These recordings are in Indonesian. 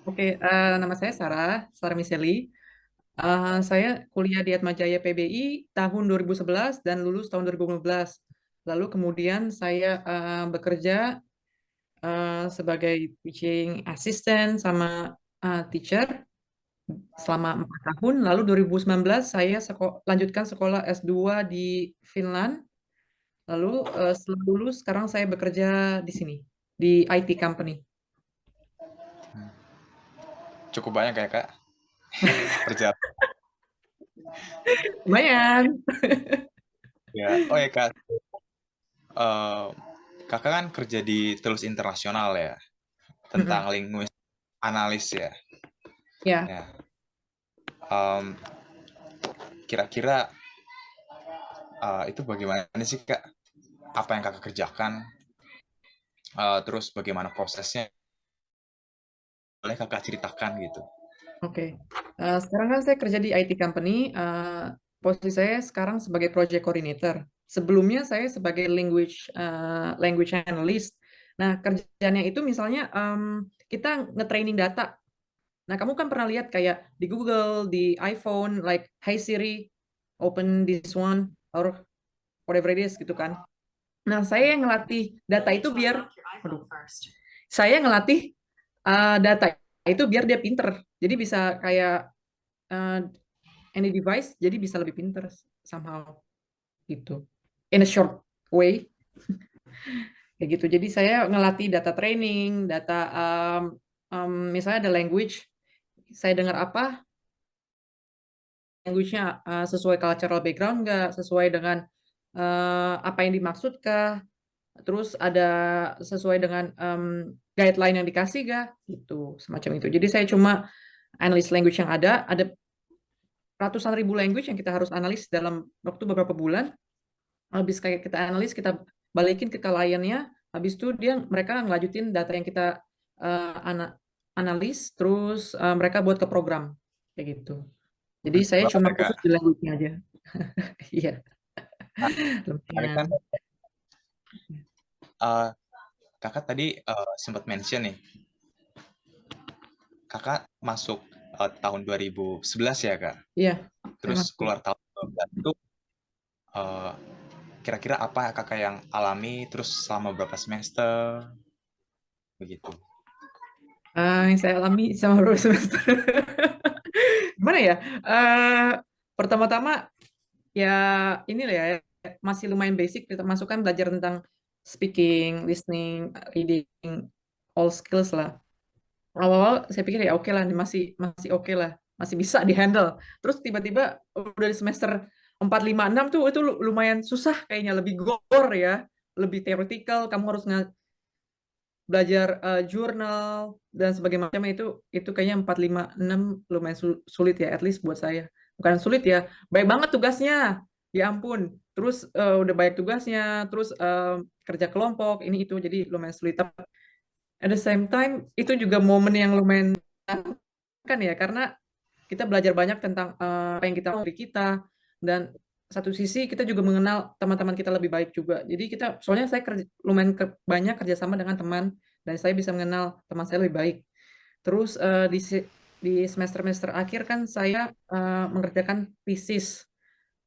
Oke, nama saya Sarah Miseli. Saya kuliah di Atmajaya PBI tahun 2011 dan lulus tahun 2015. Lalu kemudian saya bekerja sebagai teaching assistant sama teacher selama 4 tahun. Lalu 2019 saya lanjutkan sekolah S2 di Finland. Lalu setelah lulus sekarang saya bekerja di sini, di IT company. Cukup banyak ya Kak perjalanan. Lumayan. Ya. Oh ya Kak, eh, Kakak kan kerja di Tulus Internasional ya, tentang Mm-mm. linguist analis ya. Ya. Ya. Em, Kira-kira itu bagaimana sih Kak? Apa yang Kakak kerjakan? Terus bagaimana prosesnya? Boleh Kakak ceritakan gitu. Oke. Sekarang kan saya kerja di IT company. Posisi saya sekarang sebagai project coordinator. Sebelumnya saya sebagai language analyst. Nah, kerjanya itu misalnya kita nge-training data. Nah, kamu kan pernah lihat kayak di Google, di iPhone, like, "Hey Siri, open this one," or whatever it is gitu kan. Nah, saya yang ngelatih data itu biar, aduh, saya ngelatih data itu biar dia pinter. Jadi bisa kayak uh, any device, jadi bisa lebih pinter somehow gitu. In a short way, kayak gitu. Jadi saya ngelatih data training, data misalnya ada language, saya dengar apa, language-nya sesuai cultural background nggak, sesuai dengan apa yang dimaksudkah, terus ada sesuai dengan guideline yang dikasih gak, gitu, semacam itu. Jadi saya cuma analis language yang ada ratusan ribu language yang kita harus analis dalam waktu beberapa bulan. Habis kayak kita analis, kita balikin ke kliennya, habis itu mereka ngelanjutin data yang kita analis, terus mereka buat ke program, kayak gitu. Jadi saya Banget cuma ya Kak. khusus di language-nya aja. Iya, Nah, menarik kan lumayan. eh, Kakak tadi sempat mention nih, Kakak masuk tahun 2011 ya Kak. Iya, saya Terus masuk. keluar tahun 2012 itu eh, kira-kira apa Kakak yang alami terus selama berapa semester begitu. Yang saya alami sama beberapa semester. Gimana ya? Eh Pertama-tama ya ini lah ya, masih lumayan basic. Kita masuk kan belajar tentang speaking, listening, reading, all skills lah. Awal-awal saya pikir ya oke lah, masih masih oke lah, masih bisa dihandle. Terus tiba-tiba udah di semester 4 5 6 tuh itu lumayan susah kayaknya, lebih gore ya, lebih theoretical, kamu harus belajar jurnal dan sebagainya macam. Itu kayaknya 4 5 6 lumayan sulit ya, at least buat saya. Bukan sulit ya, baik banget tugasnya. Ya ampun. Terus udah banyak tugasnya, terus kerja kelompok ini itu, jadi lumayan sulit. Tapi at the same time itu juga momen yang lumayan kan ya, karena kita belajar banyak tentang apa yang kita mau dari kita, dan satu sisi kita juga mengenal teman-teman kita lebih baik juga. Jadi kita, soalnya saya lumayan banyak kerjasama dengan teman, dan saya bisa mengenal teman saya lebih baik. Terus di semester-semester akhir kan saya mengerjakan tesis.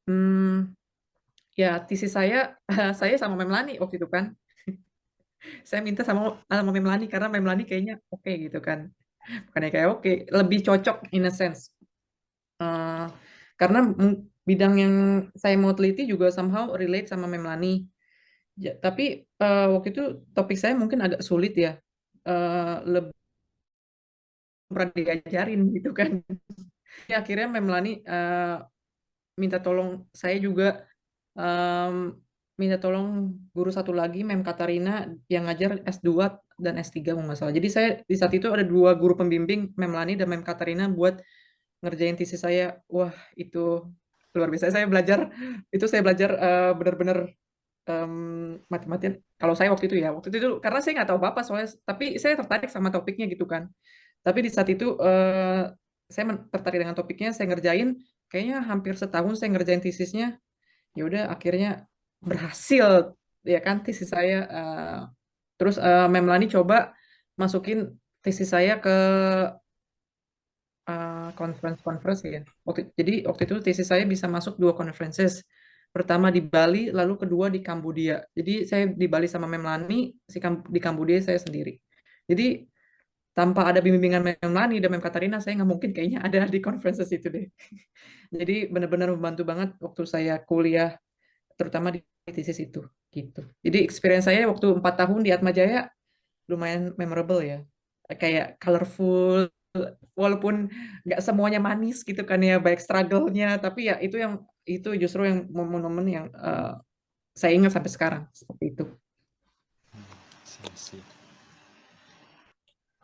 Hmm, ya tesis saya saya sama Memlani waktu itu kan. Saya minta sama Memlani karena Memlani kayaknya oke gitu kan. Bukannya kayak oke, lebih cocok in a sense. Eh, karena bidang yang saya mau teliti juga somehow relate sama Memlani. Tapi waktu itu topik saya mungkin agak sulit ya. Lebih pernah diajarin gitu kan. Ya, akhirnya Memlani minta tolong saya juga, em, minta tolong guru satu lagi, Mem Katarina, yang ngajar S2 dan S3 kalau nggak salah. Jadi saya di saat itu ada dua guru pembimbing, Memlani dan Mem Katarina, buat ngerjain tesis saya. Wah, itu luar biasa. Saya belajar benar-benar mati-matian. Kalau saya waktu itu karena saya nggak tahu apa-apa soalnya, tapi saya tertarik sama topiknya gitu kan. Tapi di saat itu saya tertarik dengan topiknya, saya ngerjain, kayaknya hampir setahun saya ngerjain tesisnya. Ya udah akhirnya berhasil ya kan tesis saya. Terus Memlani coba masukin tesis saya ke conference ya. Jadi waktu itu tesis saya bisa masuk 2 conferences. Pertama di Bali, lalu kedua di Kambodia. Jadi saya di Bali sama Memlani, di Kambodia saya sendiri. Jadi tanpa ada bimbingan Memlani dan Mem Katarina, saya nggak mungkin kayaknya ada di conferences itu deh. Jadi benar-benar membantu banget waktu saya kuliah, terutama di tesis itu. Gitu. Jadi experience saya waktu 4 tahun di Atma Jaya lumayan memorable ya. Kayak colorful, walaupun nggak semuanya manis gitu kan ya, baik struggle-nya, tapi ya itu justru yang momen-momen yang saya ingat sampai sekarang seperti itu. Sih.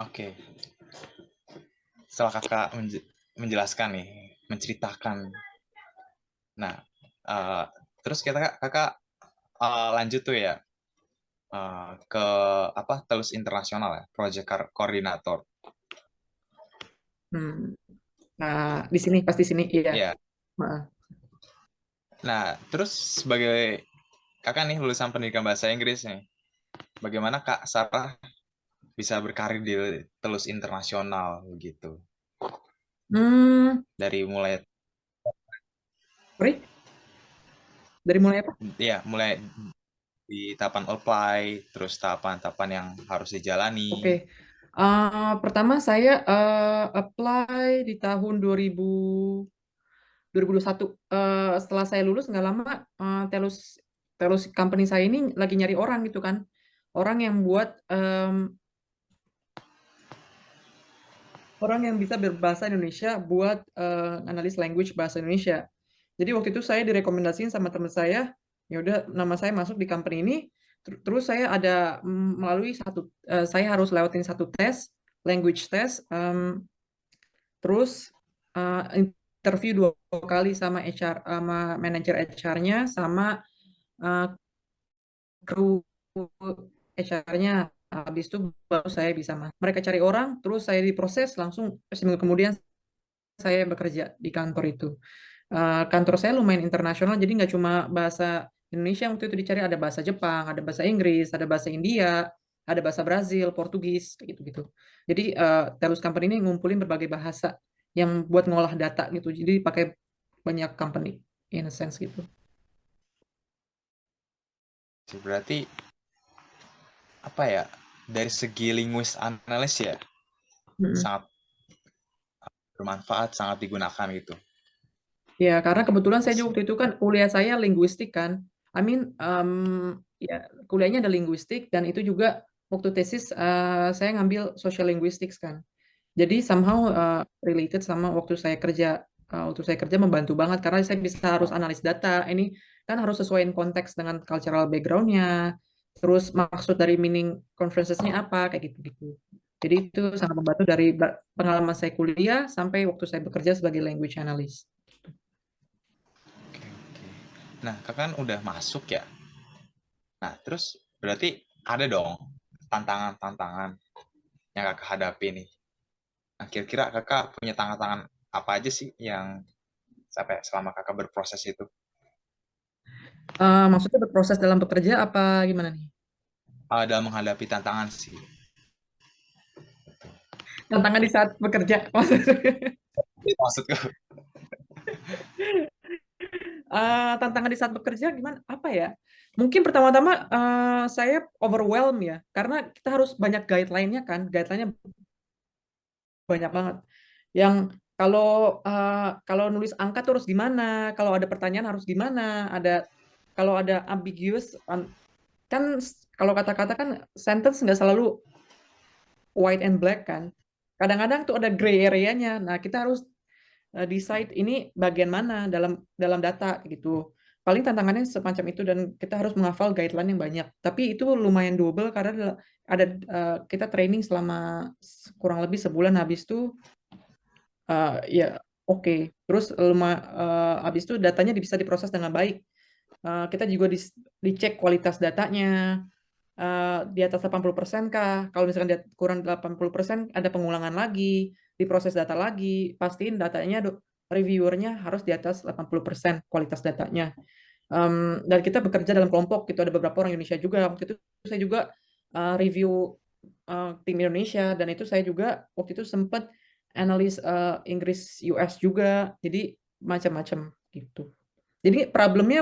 Oke, setelah kakak menjelaskan nih, menceritakan. Nah, eh, terus kakak lanjut tuh ya ke apa Telus Internasional ya, Project Coordinator. Hmm. Nah, di sini pasti sini iya. Iya. Heeh. Nah, terus sebagai kakak nih lulusan pendidikan bahasa Inggris nih, bagaimana Kak Sarah bisa berkarir di Telus Internasional begitu? Hmm, Dari mulai sorry, dari mulai apa? mulai di tahapan apply, terus tahapan-tahapan yang harus dijalani. Oke. Pertama saya apply di tahun 2021. Setelah saya lulus nggak lama, Telus Telus company saya ini lagi nyari orang gitu kan. Orang yang buat orang yang bisa berbahasa Indonesia buat analis language bahasa Indonesia. Jadi waktu itu saya direkomendasiin sama teman saya, ya udah nama saya masuk di company ini. Terus saya ada melalui saya harus lewatin satu tes, language test, terus interview 2 kali sama HR, sama manajer HR-nya, sama uh, kru HR-nya. Habis itu baru saya bisa masuk. Mereka cari orang, terus saya diproses langsung seminggu kemudian saya bekerja di kantor itu. Kantor saya lumayan internasional, jadi nggak cuma bahasa Indonesia yang waktu itu dicari, ada bahasa Jepang, ada bahasa Inggris, ada bahasa India, ada bahasa Brazil, Portugis, kayak gitu-gitu. Jadi Telus Company ini ngumpulin berbagai bahasa yang buat ngolah data gitu. Jadi pakai banyak company in a sense gitu. Berarti apa ya? Dari segi linguist analis ya, Mm-mm. sangat bermanfaat, sangat digunakan gitu. Ya, karena kebetulan saya juga Sih. waktu itu kan kuliah saya linguistik kan. I mean, ya kuliahnya ada linguistik dan itu juga waktu tesis saya ngambil social linguistics kan. Jadi somehow related sama waktu saya kerja. Waktu saya kerja membantu banget karena saya bisa harus analis data. Ini kan harus sesuaiin konteks dengan cultural background-nya. Terus maksud dari meaning conferences-nya apa, kayak gitu-gitu. Jadi itu sangat membantu dari pengalaman saya kuliah sampai waktu saya bekerja sebagai language analyst. Oke, oke. Nah, kakak kan udah masuk ya. Nah, terus berarti ada dong tantangan-tantangan yang kakak hadapi nih. Nah, kira-kira kakak punya tantangan apa aja sih yang sampai selama kakak berproses itu? Maksudnya berproses dalam bekerja apa gimana nih? Dalam menghadapi tantangan sih. Tantangan di saat bekerja maksudnya. Itu maksudku. Tantangan di saat bekerja gimana? Apa ya? Mungkin pertama-tama saya overwhelm ya, karena kita harus banyak guideline-nya kan, guideline-nya banyak banget. Yang kalau nulis angka tuh harus gimana, kalau ada pertanyaan harus gimana, kalau ada ambiguous kan kalau kata-kata kan sentence nggak selalu white and black kan. Kadang-kadang tuh ada gray area-nya. Nah, kita harus decide ini bagian mana dalam data gitu. Paling tantangannya semacam itu dan kita harus menghafal guideline yang banyak. Tapi itu lumayan doable karena kita training selama kurang lebih sebulan, habis itu ya oke. Terus habis itu datanya bisa diproses dengan baik. Kita juga dicek kualitas datanya, di atas 80% kah? Kalau misalkan dia kurang 80% ada pengulangan lagi, diproses data lagi, pastiin datanya reviewernya harus di atas 80% kualitas datanya. Dan kita bekerja dalam kelompok gitu, ada beberapa orang Indonesia juga. Waktu itu saya juga review tim Indonesia dan itu saya juga waktu itu sempat analis Inggris US juga, jadi macam-macam gitu. Jadi problemnya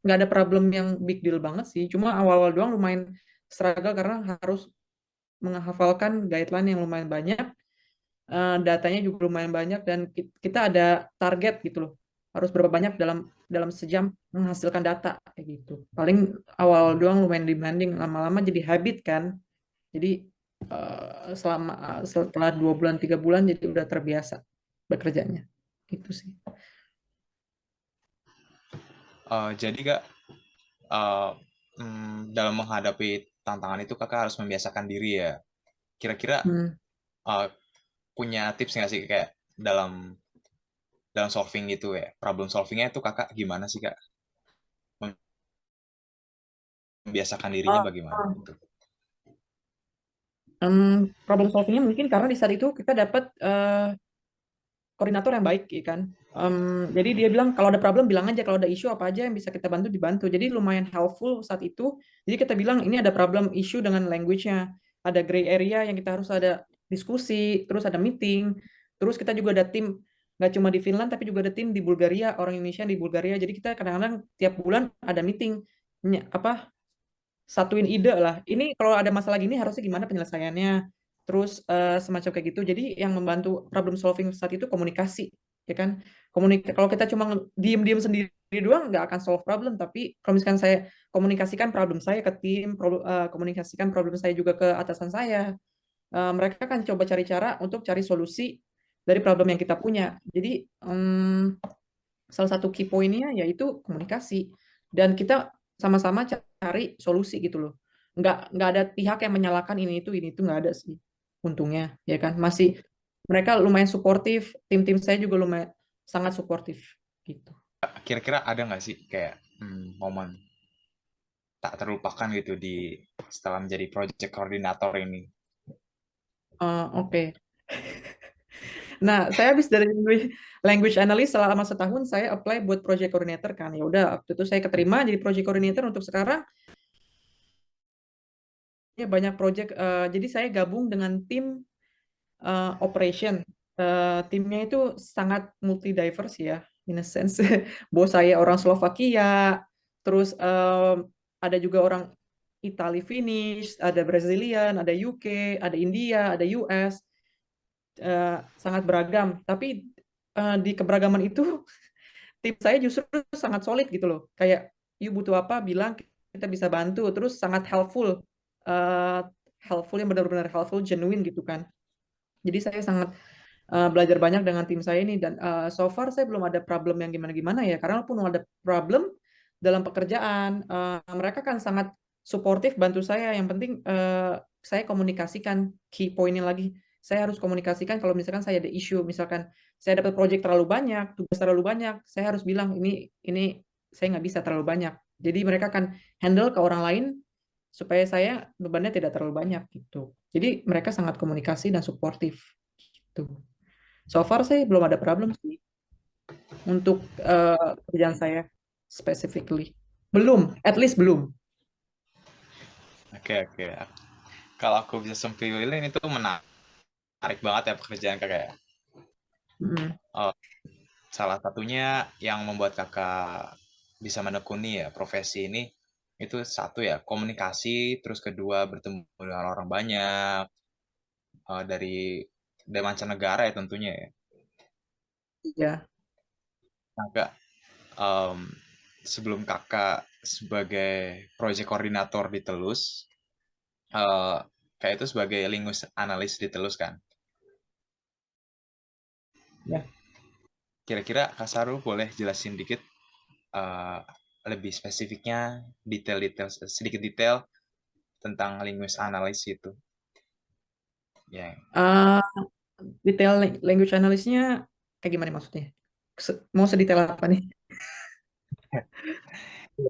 nggak ada problem yang big deal banget sih, cuma awal-awal doang lumayan struggle karena harus menghafalkan guideline yang lumayan banyak, datanya juga lumayan banyak dan kita ada target gitu loh, harus berapa banyak dalam dalam sejam menghasilkan data kayak gitu. Paling awal doang lumayan demanding, lama-lama jadi habit kan. Jadi setelah 2 bulan 3 bulan jadi udah terbiasa bekerjanya. Itu sih. Jadi kak, eh, dalam menghadapi tantangan itu kakak harus membiasakan diri ya. Kira-kira Hmm. eh, punya tips nggak sih kayak dalam dalam solving gitu ya? Problem solvingnya itu kakak gimana sih kak? Membiasakan dirinya Oh, bagaimana oh. gitu? Problem solvingnya mungkin karena di saat itu kita dapat koordinator yang baik, ya kan. Jadi dia bilang kalau ada problem bilang aja, kalau ada isu apa aja yang bisa kita bantu dibantu. Jadi lumayan helpful saat itu. Jadi kita bilang ini ada problem issue dengan language-nya, ada gray area yang kita harus ada diskusi, terus ada meeting, terus kita juga ada tim nggak cuma di Finland tapi juga ada tim di Bulgaria, orang Indonesia di Bulgaria. Jadi kita kadang-kadang tiap bulan ada meeting, apa, satuin ide lah. Ini kalau ada masalah gini harusnya gimana penyelesaiannya. Terus semacam kayak gitu. Jadi yang membantu problem solving saat itu komunikasi, ya kan? Kalau kita cuma diem-diem sendiri doang nggak akan solve problem. Tapi kalau misalkan saya komunikasikan problem saya ke tim, komunikasikan problem saya juga ke atasan saya, mereka akan coba cari cara untuk cari solusi dari problem yang kita punya. Jadi salah satu key point-nya yaitu komunikasi dan kita sama-sama cari solusi gitu loh. Nggak ada pihak yang menyalahkan ini itu nggak ada sih, untungnya ya kan, masih mereka lumayan suportif, tim-tim saya juga lumayan sangat suportif gitu. Kira-kira ada nggak sih kayak momen tak terlupakan gitu di setelah menjadi project koordinator ini? Oke. Nah, saya habis dari language analyst selama setahun saya apply buat project coordinator kan. Ya udah, waktu itu saya keterima jadi project coordinator untuk sekarang. Ya banyak project, jadi saya gabung dengan tim operation. Timnya itu sangat multi diverse ya, in a sense. Bos saya orang Slovakia, terus ada juga orang Italy Finnish, ada Brazilian, ada UK, ada India, ada US, sangat beragam. Tapi di keberagaman itu tim saya justru sangat solid gitu loh. Kayak you butuh apa bilang kita bisa bantu. Terus sangat helpful, eh, helpful yang benar-benar helpful, genuine gitu kan. Jadi saya sangat belajar banyak dengan tim saya ini dan so far saya belum ada problem yang gimana-gimana ya. Karena pun ada problem dalam pekerjaan, mereka kan sangat suportif bantu saya. Yang penting saya komunikasikan key pointnya lagi. Saya harus komunikasikan kalau misalkan saya ada issue, misalkan saya dapat project terlalu banyak, tugas terlalu banyak, saya harus bilang ini saya nggak bisa terlalu banyak. Jadi mereka akan handle ke orang lain supaya saya bebannya tidak terlalu banyak gitu. Jadi mereka sangat komunikasi dan suportif gitu. So far sih belum ada problem sih untuk kerjaan saya specifically. Belum, at least belum. Oke, oke. Kalau aku bisa sempilin itu menarik banget ya pekerjaan kakak ya. Mm. Oh, salah satunya yang membuat kakak bisa menekuni ya profesi ini itu satu ya komunikasi, terus kedua bertemu dengan orang banyak dari mancanegara ya tentunya ya. Ya. Nah, Kak, em, sebelum kakak sebagai project koordinator di Telus, eh, kayak itu sebagai linguist analis di Telus kan. Ya. Kira-kira Kak Saru boleh jelasin dikit eh, lebih spesifiknya detail-detail sedikit detail tentang linguist analis itu. Ya, Uh, Detail language analysnya kayak gimana maksudnya? Mau sedetail apa nih?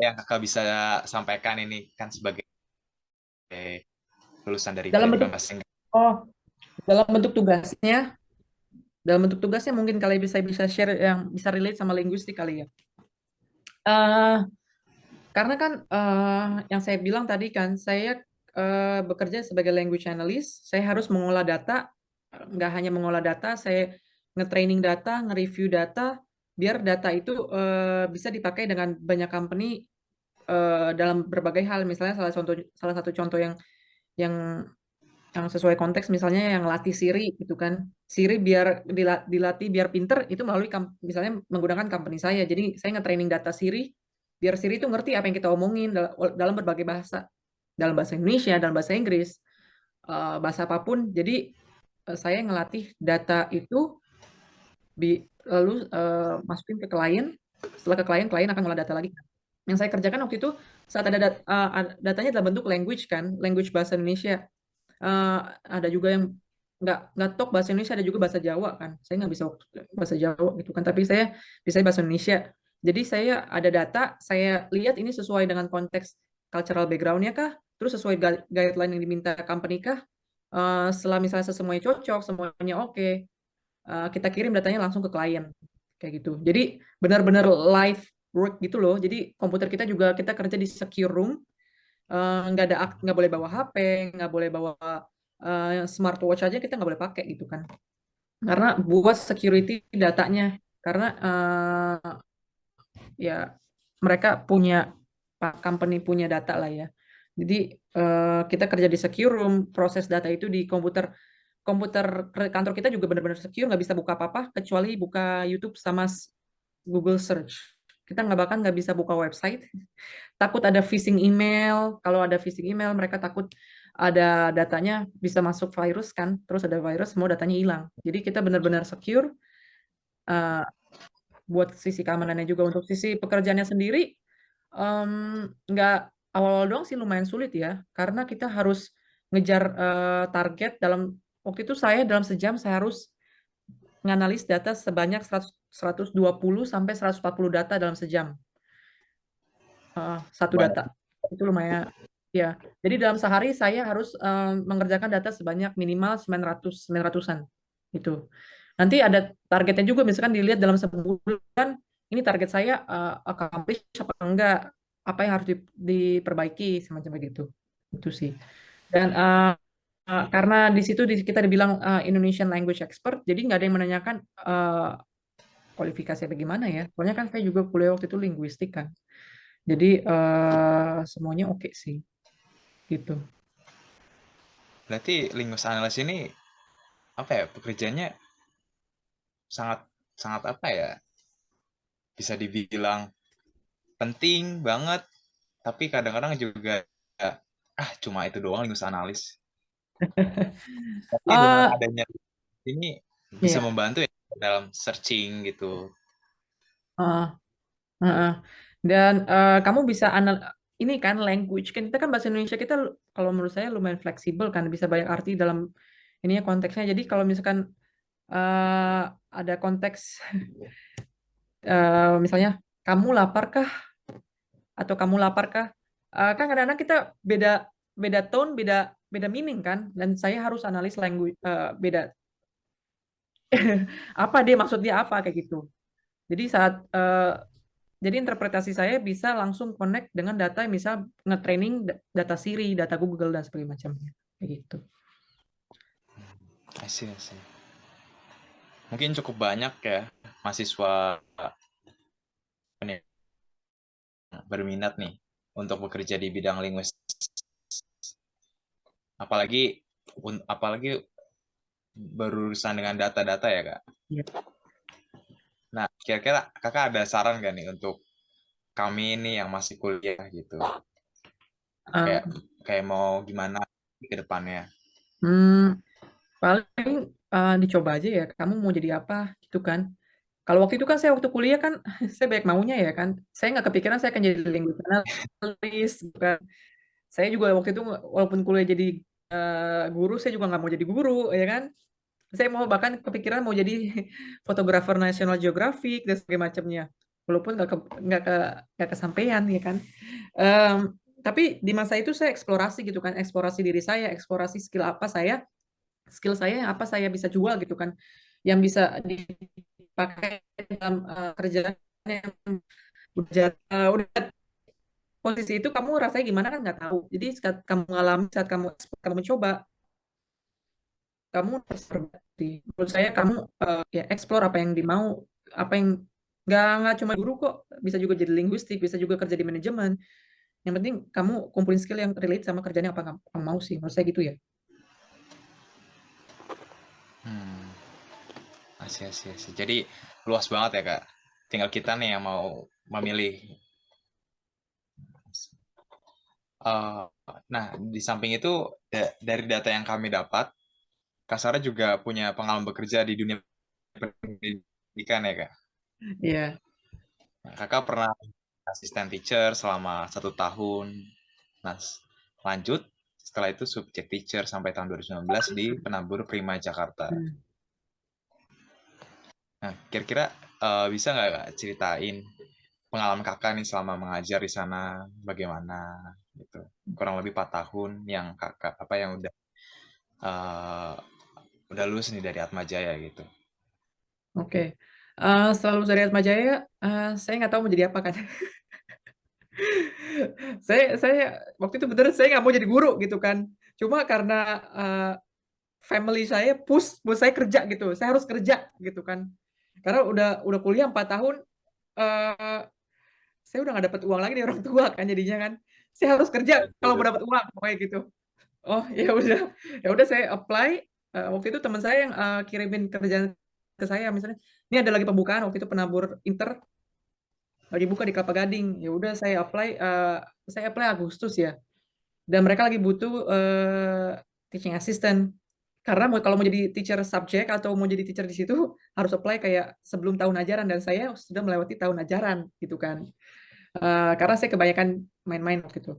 yang kakak bisa sampaikan ini kan sebagai lulusan dari Dalam pendidikan bentuk bahasa Inggris. oh, dalam bentuk tugasnya, dalam bentuk tugasnya mungkin kalian bisa bisa share yang bisa relate sama linguistik kali ya. Eh Karena kan yang saya bilang tadi kan, saya bekerja sebagai language analyst, saya harus mengolah data nggak hanya mengolah data, saya nge-training data, nge-review data, biar data itu bisa dipakai dengan banyak company dalam berbagai hal. Misalnya salah satu contoh yang yang sesuai konteks, misalnya yang latih Siri gitu kan. Siri biar dilatih biar pinter itu melalui misalnya menggunakan company saya. Jadi saya nge-training data Siri biar Siri itu ngerti apa yang kita omongin dalam berbagai bahasa. Dalam bahasa Indonesia, dalam bahasa Inggris, bahasa apapun. Jadi saya ngelatih data itu lalu masukin ke klien. Setelah ke klien, klien akan ngolah data lagi. Yang saya kerjakan waktu itu saat ada datanya dalam bentuk language kan, language bahasa Indonesia. Eh, ada juga yang nggak tok bahasa Indonesia, ada juga bahasa Jawa kan. Saya nggak bisa bahasa Jawa gitu kan, tapi saya bisa bahasa Indonesia. Jadi saya ada data, saya lihat ini sesuai dengan konteks cultural background-nya kah, terus sesuai guideline yang diminta company kah. Setelah misalnya semuanya cocok, semuanya oke, kita kirim datanya langsung ke klien kayak gitu. Jadi benar-benar live work gitu loh. Jadi komputer kita juga kita kerja di secure room, nggak boleh bawa HP, nggak boleh bawa smartwatch aja kita nggak boleh pakai gitu kan. Karena buat security datanya. Karena ya mereka punya company punya data lah ya. Jadi kita kerja di secure room, proses data itu di komputer komputer kantor kita juga benar-benar secure, nggak bisa buka apa-apa kecuali buka YouTube sama Google Search. Kita nggak bisa buka website. Takut ada phishing email. Kalau ada phishing email, mereka takut ada datanya bisa masuk virus kan. Terus ada virus, semua datanya hilang. Jadi kita benar-benar secure. uh, buat sisi keamanannya juga. Untuk sisi pekerjaannya sendiri, nggak awal-awal doang sih lumayan sulit ya. Karena kita harus ngejar target dalam waktu itu saya dalam sejam saya harus nganalis data sebanyak 120 sampai 140 data dalam sejam. Satu Banyak. data. Itu lumayan ya. Jadi dalam sehari saya harus mengerjakan data sebanyak minimal 900-an gitu. Nanti ada targetnya juga, misalkan dilihat dalam sebulan ini target saya accomplish apa enggak, apa yang harus diperbaiki semacam begitu. Itu sih. Dan karena di situ kita dibilang Indonesian language expert, jadi nggak ada yang menanyakan kualifikasi bagaimana ya. Soalnya kan saya juga kuliah waktu itu linguistik kan. Jadi semuanya oke sih, gitu. Berarti linguist analyst ini apa ya, pekerjaannya sangat sangat apa ya, bisa dibilang penting banget, tapi kadang-kadang juga cuma itu doang linguist analis. Tapi dengan eh adanya ini bisa iya, membantu ya dalam searching gitu. heeh, heeh. Dan kamu bisa ini kan language kan kita kan bahasa Indonesia kita kalau menurut saya lumayan fleksibel kan, bisa banyak arti dalam ininya konteksnya. Jadi kalau misalkan eh, ada konteks misalnya kamu lapar kah atau kamu lapar kah? Kan kadang-kadang kita beda beda tone, beda beda meaning kan, dan saya harus analis language beda apa dia maksud dia apa kayak gitu. Jadi jadi interpretasi saya bisa langsung connect dengan data misal nge-training data Siri, data Google dan sebagainya macamnya kayak gitu. I see, I see. Mungkin cukup banyak ya mahasiswa ini berminat nih untuk bekerja di bidang linguistik. Apalagi apalagi berurusan dengan data-data ya, Kak. Iya. Nah, kira-kira Kakak ada saran gak nih untuk kami ini yang masih kuliah gitu? Kayak Eh, kayak mau gimana ke depannya? hmm, paling dicoba aja ya. Kamu mau jadi apa gitu kan? Kalau waktu itu kan saya waktu kuliah kan saya banyak maunya ya kan. Saya nggak kepikiran saya akan jadi linguist analis gitu kan. Saya juga waktu itu walaupun kuliah jadi guru, saya juga nggak mau jadi guru ya kan. Saya mau bahkan kepikiran mau jadi fotografer National Geographic dan sebagainya macamnya. Walaupun nggak kesampaian ya kan. Em, tapi di masa itu saya eksplorasi gitu kan, eksplorasi diri saya, eksplorasi skill saya yang apa saya bisa jual gitu kan, yang bisa dipakai dalam kerjaan yang udah posisi itu kamu rasanya gimana kan nggak tahu. Jadi saat kamu mengalami, saat kamu mencoba, kamu harus berbakti. Menurut saya kamu ya explore apa yang dimau, apa yang nggak cuma guru kok, bisa juga jadi linguistik, bisa juga kerja di manajemen. Yang penting kamu kumpulin skill yang relate sama kerjanya apa kamu mau sih. Menurut saya gitu ya. Hmm, asih. Jadi luas banget ya Kak. Tinggal kita nih yang mau memilih. Eh, nah, di samping itu dari data yang kami dapat, Kak Sarah juga punya pengalaman bekerja di dunia pendidikan ya Kak. Iya. Nah, Kakak pernah asisten teacher selama 1 tahun. Nah, lanjut setelah itu subject teacher sampai tahun 2019 di Penabur Prima Jakarta. Hmm. Nah, kira-kira bisa nggak Kak ceritain pengalaman Kakak nih selama mengajar di sana bagaimana gitu. Kurang lebih 4 tahun yang Kakak apa yang eh, udah lulus nih dari Atma Jaya gitu. Oke. Setelah lulus dari Atma Jaya, saya nggak tahu mau jadi apa kan. Saya waktu itu bener saya nggak mau jadi guru gitu kan. Cuma karena eh, family saya push buat saya kerja gitu. Saya harus kerja gitu kan. Karena udah kuliah 4 tahun, eh, saya udah nggak dapat uang lagi dari orang tua kan jadinya kan. Saya harus kerja kalau mau dapat uang pokoknya gitu. Oh ya udah, ya udah saya apply. Waktu itu teman saya yang kirimin kerjaan ke saya misalnya, ini ada lagi pembukaan waktu itu penabur inter lagi buka di Kelapa Gading. Ya udah saya apply Agustus ya. Dan mereka lagi butuh teaching assistant. Karena kalau mau jadi teacher subject atau mau jadi teacher di situ harus apply kayak sebelum tahun ajaran dan saya sudah melewati tahun ajaran gitu kan. Karena saya kebanyakan main-main waktu itu.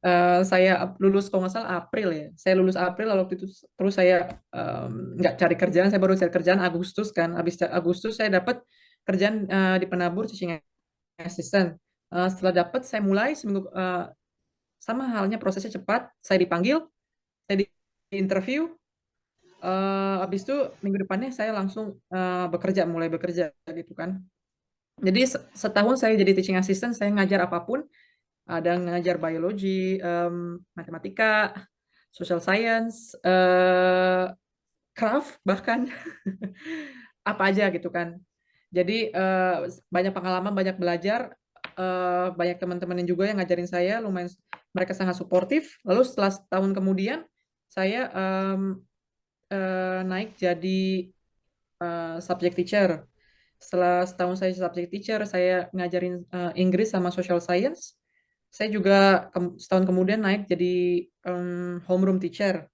Eh, saya lulus kalau nggak salah April ya. Saya lulus April lalu waktu itu terus saya nggak cari kerjaan, saya baru cari kerjaan Agustus kan. Habis Agustus saya dapat kerjaan di Penabur teaching assistant. Setelah dapat saya mulai seminggu sama halnya prosesnya cepat. Saya dipanggil, saya di interview. Habis itu minggu depannya saya langsung mulai bekerja gitu kan. Jadi setahun saya jadi teaching assistant, saya ngajar apapun, ada ngajar biologi, matematika, social science, craft bahkan apa aja gitu kan. Jadi banyak pengalaman, banyak belajar, banyak teman-teman yang juga yang ngajarin saya, lumayan mereka sangat suportif. Lalu setelah setahun kemudian saya naik jadi subject teacher. Setelah setahun saya subject teacher, saya ngajarin Inggris sama social science. Saya juga setahun kemudian naik jadi homeroom teacher.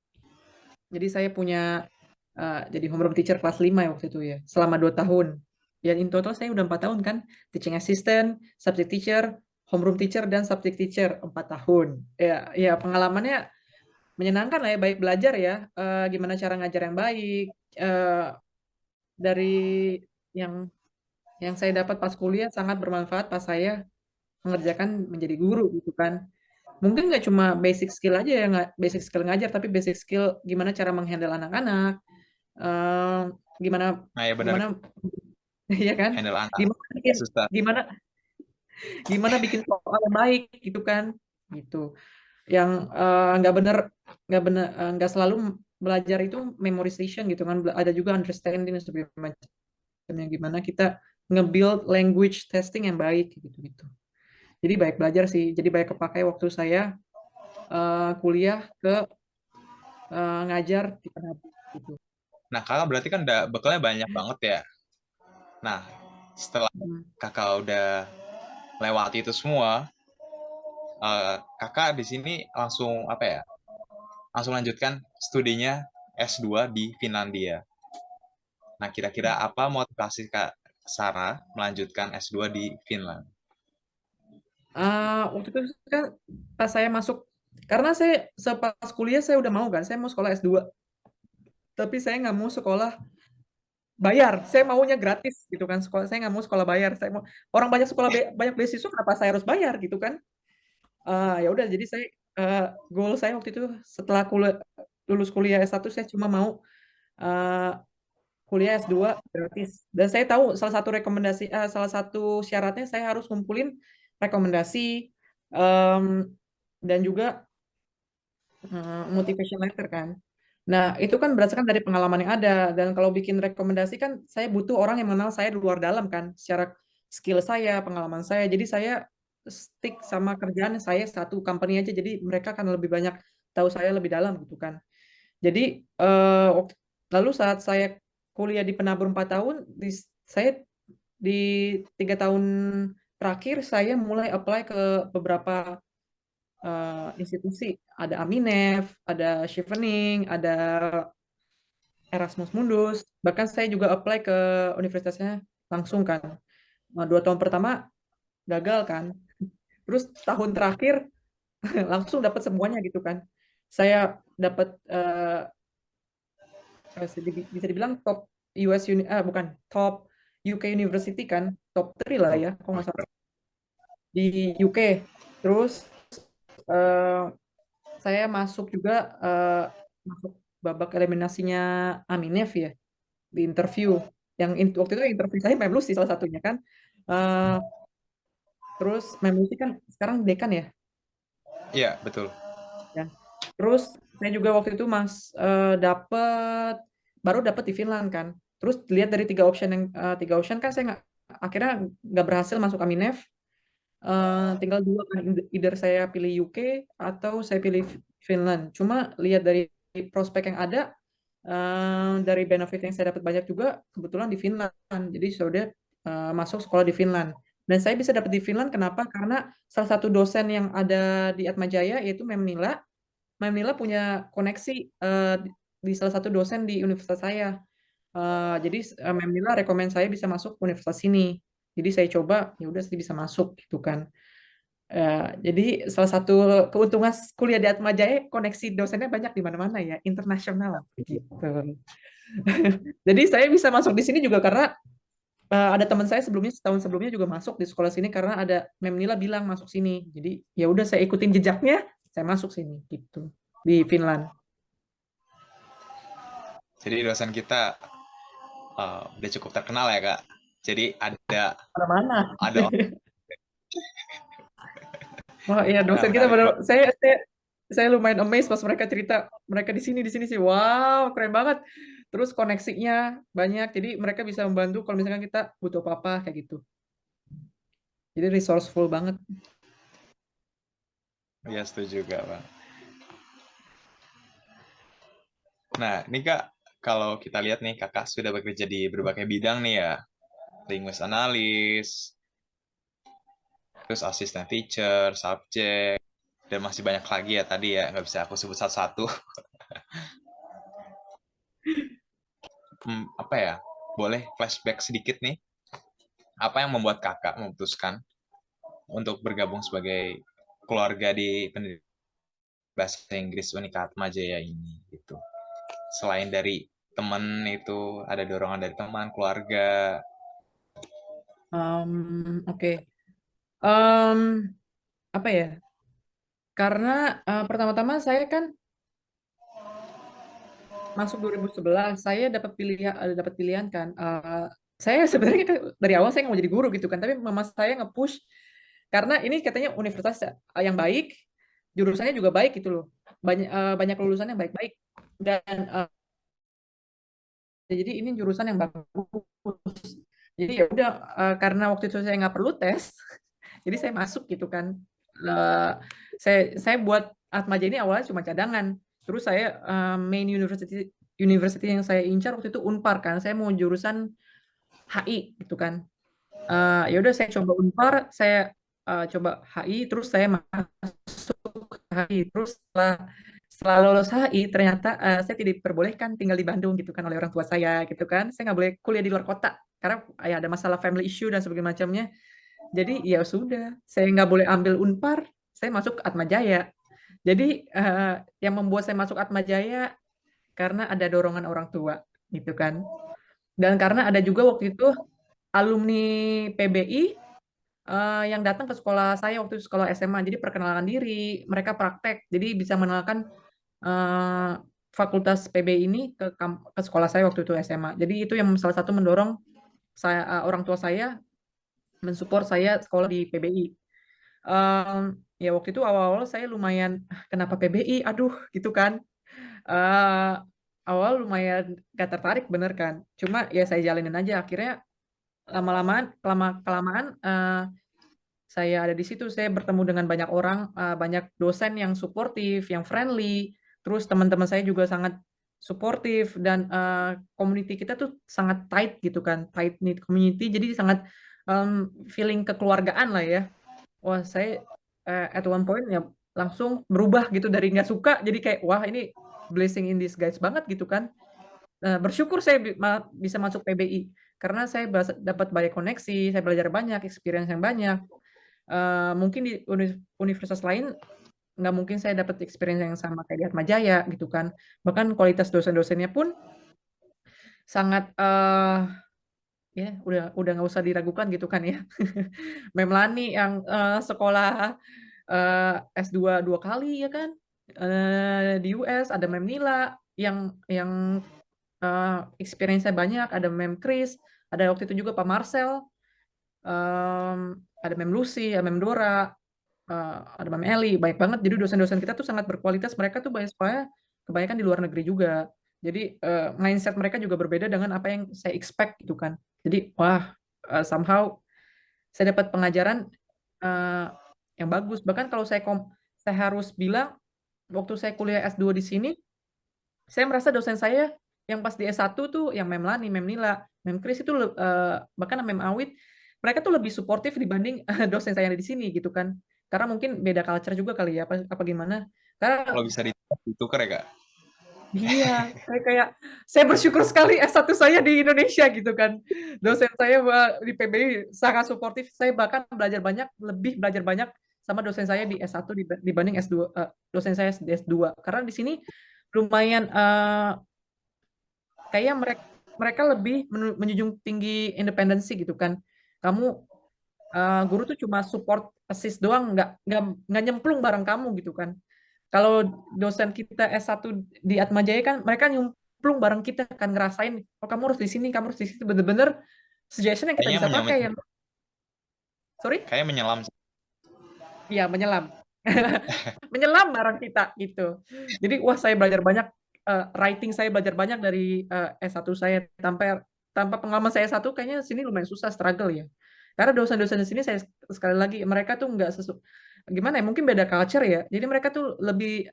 Jadi saya punya jadi homeroom teacher kelas 5 ya waktu itu ya, selama 2 tahun. Ya in total saya udah 4 tahun kan, teaching assistant, subject teacher, homeroom teacher, dan subject teacher 4 tahun. Ya pengalamannya menyenangkan lah ya, baik belajar ya, gimana cara ngajar yang baik, dari yang saya dapat pas kuliah sangat bermanfaat pas saya mengerjakan menjadi guru gitu kan. Mungkin nggak cuma basic skill aja ya, nggak basic skill ngajar, tapi basic skill gimana cara menghandle anak-anak, eh, gimana Nah ya benar gimana ya kan, handle anak gimana bikin susah. gimana gimana bikin soal yang baik gitu kan, gitu. Yang nggak bener nggak selalu belajar itu memorization gitu kan, ada juga understanding dan segala macamnya, gimana kita nge-build language testing yang baik gitu gitu. Jadi baik belajar sih, jadi banyak kepakai waktu saya kuliah ke ngajar di Penabur gitu. Nah, Kakak berarti kan udah bekalnya banyak banget ya. Nah, setelah Hmm. Kakak udah lewati itu semua, Kakak di sini langsung apa ya? Langsung lanjutkan studinya S2 di Finlandia. Nah, kira-kira apa motivasi Kak Sarah melanjutkan S2 di Finland? Waktu itu kan pas saya masuk, karena saya sepas kuliah saya udah mau kan, saya mau sekolah S2, tapi saya nggak mau sekolah bayar, saya maunya gratis gitu kan, sekolah saya nggak mau sekolah bayar, saya mau orang banyak sekolah banyak beasiswa, kenapa saya harus bayar gitu kan. Ya udah jadi saya goal saya waktu itu setelah lulus kuliah S1 saya cuma mau uh, kuliah S2 gratis. Dan saya tahu salah satu syaratnya saya harus ngumpulin rekomendasi, em, dan juga motivation letter kan. Nah, itu kan berdasarkan dari pengalaman yang ada. Dan kalau bikin rekomendasi kan, saya butuh orang yang mengenal saya di luar dalam kan, secara skill saya, pengalaman saya. Jadi saya stick sama kerjaan saya satu company aja. Jadi mereka kan lebih banyak tahu saya lebih dalam gitu kan. Jadi lalu saat saya kuliah di Penabur 4 tahun, saya di 3 tahun terakhir saya mulai apply ke beberapa institusi. Ada Aminef, ada Chevening, ada Erasmus Mundus. Bahkan saya juga apply ke universitasnya langsung kan. 2 tahun pertama gagal kan. Terus tahun terakhir langsung dapat semuanya gitu kan. Saya dapat bisa dibilang top bukan top UK University kan, top 3 lah Oh, ya, kalau oh, nggak salah di UK. Terus eh, saya masuk juga masuk babak eliminasinya Aminef ya di interview. Waktu itu interview saya Mem Lucy salah satunya kan. Eh, terus Mem Lucy kan sekarang dekan ya. iya, betul. Ya. Terus saya juga waktu itu dapet baru dapet di Finland kan. Terus lihat dari tiga option kan saya akhirnya nggak berhasil masuk Aminef. Tinggal dua kan, either saya pilih UK atau saya pilih Finland. Cuma lihat dari prospek yang ada, dari benefit yang saya dapat banyak juga kebetulan di Finland. Jadi sudah masuk sekolah di Finland. Dan saya bisa dapat di Finland kenapa? Karena salah satu dosen yang ada di Atmajaya yaitu Mem Nila. Mem Nila punya koneksi di salah satu dosen di universitas saya. Jadi Mem Nila rekomend saya bisa masuk universitas ini. Jadi saya coba, ya udah saya bisa masuk gitu kan. Jadi salah satu keuntungan kuliah di Atmajaya koneksi dosennya banyak di mana-mana ya, internasional gitu. Jadi saya bisa masuk di sini juga karena ada teman saya sebelumnya setahun sebelumnya juga masuk di sekolah sini karena ada Mem Nila bilang masuk sini. Jadi ya udah saya ikutin jejaknya, saya masuk sini gitu di Finland. Jadi dosen kita udah cukup terkenal ya kak. Jadi Mana-mana. ada Wah iya nah, dosen kita menarik benar bro. saya lumayan amazed pas mereka cerita mereka di sini sih. Wow, keren banget. Terus koneksinya banyak jadi mereka bisa membantu kalau misalkan kita butuh apa-apa kayak gitu. Jadi resourceful banget. Iya setuju juga bang. Nah ini kak, kalau kita lihat nih kakak sudah bekerja di berbagai bidang nih ya, linguist analis, terus asisten teacher, subjek, dan masih banyak lagi ya tadi ya, nggak bisa aku sebut satu-satu. Apa ya, boleh flashback sedikit nih, apa yang membuat kakak memutuskan untuk bergabung sebagai keluarga di pendidikan bahasa Inggris Unika Atmajaya ini gitu. Selain dari teman itu, ada dorongan dari teman, keluarga. Oke. Em, apa ya? Karena pertama-tama saya kan masuk 2011, saya dapat pilihan kan. Saya sebenarnya kan dari awal saya nggak mau jadi guru gitu kan, tapi mama saya nge-push karena ini katanya universitas yang baik, jurusannya juga baik gitu loh. Banyak lulusan yang baik-baik dan jadi ini jurusan yang bagus. Jadi ya udah karena waktu itu saya nggak perlu tes, jadi saya masuk gitu kan. Eh, saya buat Atmaja ini awalnya cuma cadangan. Terus saya main university yang saya incar waktu itu Unpar kan. Saya mau jurusan HI gitu kan. Ya udah saya coba Unpar, saya coba HI, terus saya masuk ke HI. Terus setelah lulus HI ternyata saya tidak diperbolehkan tinggal di Bandung gitu kan oleh orang tua saya gitu kan. Saya nggak boleh kuliah di luar kota karena ya ada masalah family issue dan sebagainya macamnya. Jadi ya sudah, saya nggak boleh ambil Unpar, saya masuk ke Atmajaya. Jadi yang membuat saya masuk Atmajaya karena ada dorongan orang tua gitu kan. Dan karena ada juga waktu itu alumni PBI yang datang ke sekolah saya waktu itu sekolah SMA. Jadi perkenalan diri, mereka praktek. Jadi bisa mengenalkan eh, fakultas PBI ini ke sekolah saya waktu itu SMA. Jadi itu yang salah satu mendorong orang tua saya mensupport saya sekolah di PBI. ya waktu itu awal-awal saya lumayan, "Ah, kenapa PBI? Aduh," gitu kan. Eh Awal lumayan gak tertarik bener kan. Cuma ya saya jalanin aja. Akhirnya kelamaan saya ada di situ, saya bertemu dengan banyak orang, banyak dosen yang suportif, yang friendly, terus teman-teman saya juga sangat suportif dan community kita tuh sangat tight gitu kan, tight knit community, jadi sangat feeling kekeluargaan lah ya. Wah, saya at one point ya langsung berubah gitu dari nggak suka jadi kayak wah ini blessing in disguise banget gitu kan. Bersyukur saya bisa masuk PBI karena saya dapat banyak koneksi, saya belajar banyak, experience yang banyak. Mungkin di universitas lain nggak mungkin saya dapat experience yang sama kayak di Atmajaya gitu kan. Bahkan kualitas dosen-dosennya pun sangat ya udah nggak usah diragukan gitu kan ya. Memlani yang sekolah S2 dua kali ya kan. Di US ada Mem Nila yang experience-nya banyak, ada Mem Chris, ada waktu itu juga Pak Marcel, ada Mem Lucy, ada Mem Dora, ada Mem Eli, baik banget. Jadi dosen-dosen kita tuh sangat berkualitas. Mereka tuh banyak sekolahnya kebanyakan di luar negeri juga. Jadi mindset mereka juga berbeda dengan apa yang saya expect gitu kan. Jadi wah, somehow saya dapat pengajaran eh, yang bagus. Bahkan kalau saya harus bilang waktu saya kuliah S2 di sini, saya merasa dosen saya yang pas di S1 tuh yang Mem Lani, Mem Nila, Mem Kris itu bahkan Mem Awit, mereka tuh lebih suportif dibanding dosen saya yang ada di sini gitu kan. Karena mungkin beda culture juga kali ya, apa gimana. Karena Kalau bisa ditukar ya, Kak? iya, kayak saya bersyukur sekali S1 saya di Indonesia gitu kan. Dosen saya di PBI sangat suportif. Saya bahkan lebih belajar banyak sama dosen saya di S1 dibanding S2, dosen saya di S2. Karena di sini lumayan kayaknya mereka lebih menjunjung tinggi independensi gitu kan. Kamu guru tuh cuma support assist doang, nggak nyemplung bareng kamu gitu kan. Kalau dosen kita S1 di Atmajaya kan mereka nyemplung bareng kita kan ngerasain, oh kamu harus di sini, kamu harus di situ, bener-bener suggestion yang kita Kayaknya bisa pakai yang sorry, kayaknya menyelam. iya menyelam. Menyelam bareng kita gitu. Jadi wah saya belajar banyak, writing saya belajar banyak dari S1 saya tanpa pengalaman saya S1 kayaknya sini lumayan susah struggle ya. Karena dosen-dosen di sini saya sekali lagi mereka tuh nggak gimana ya mungkin beda culture ya. Jadi mereka tuh lebih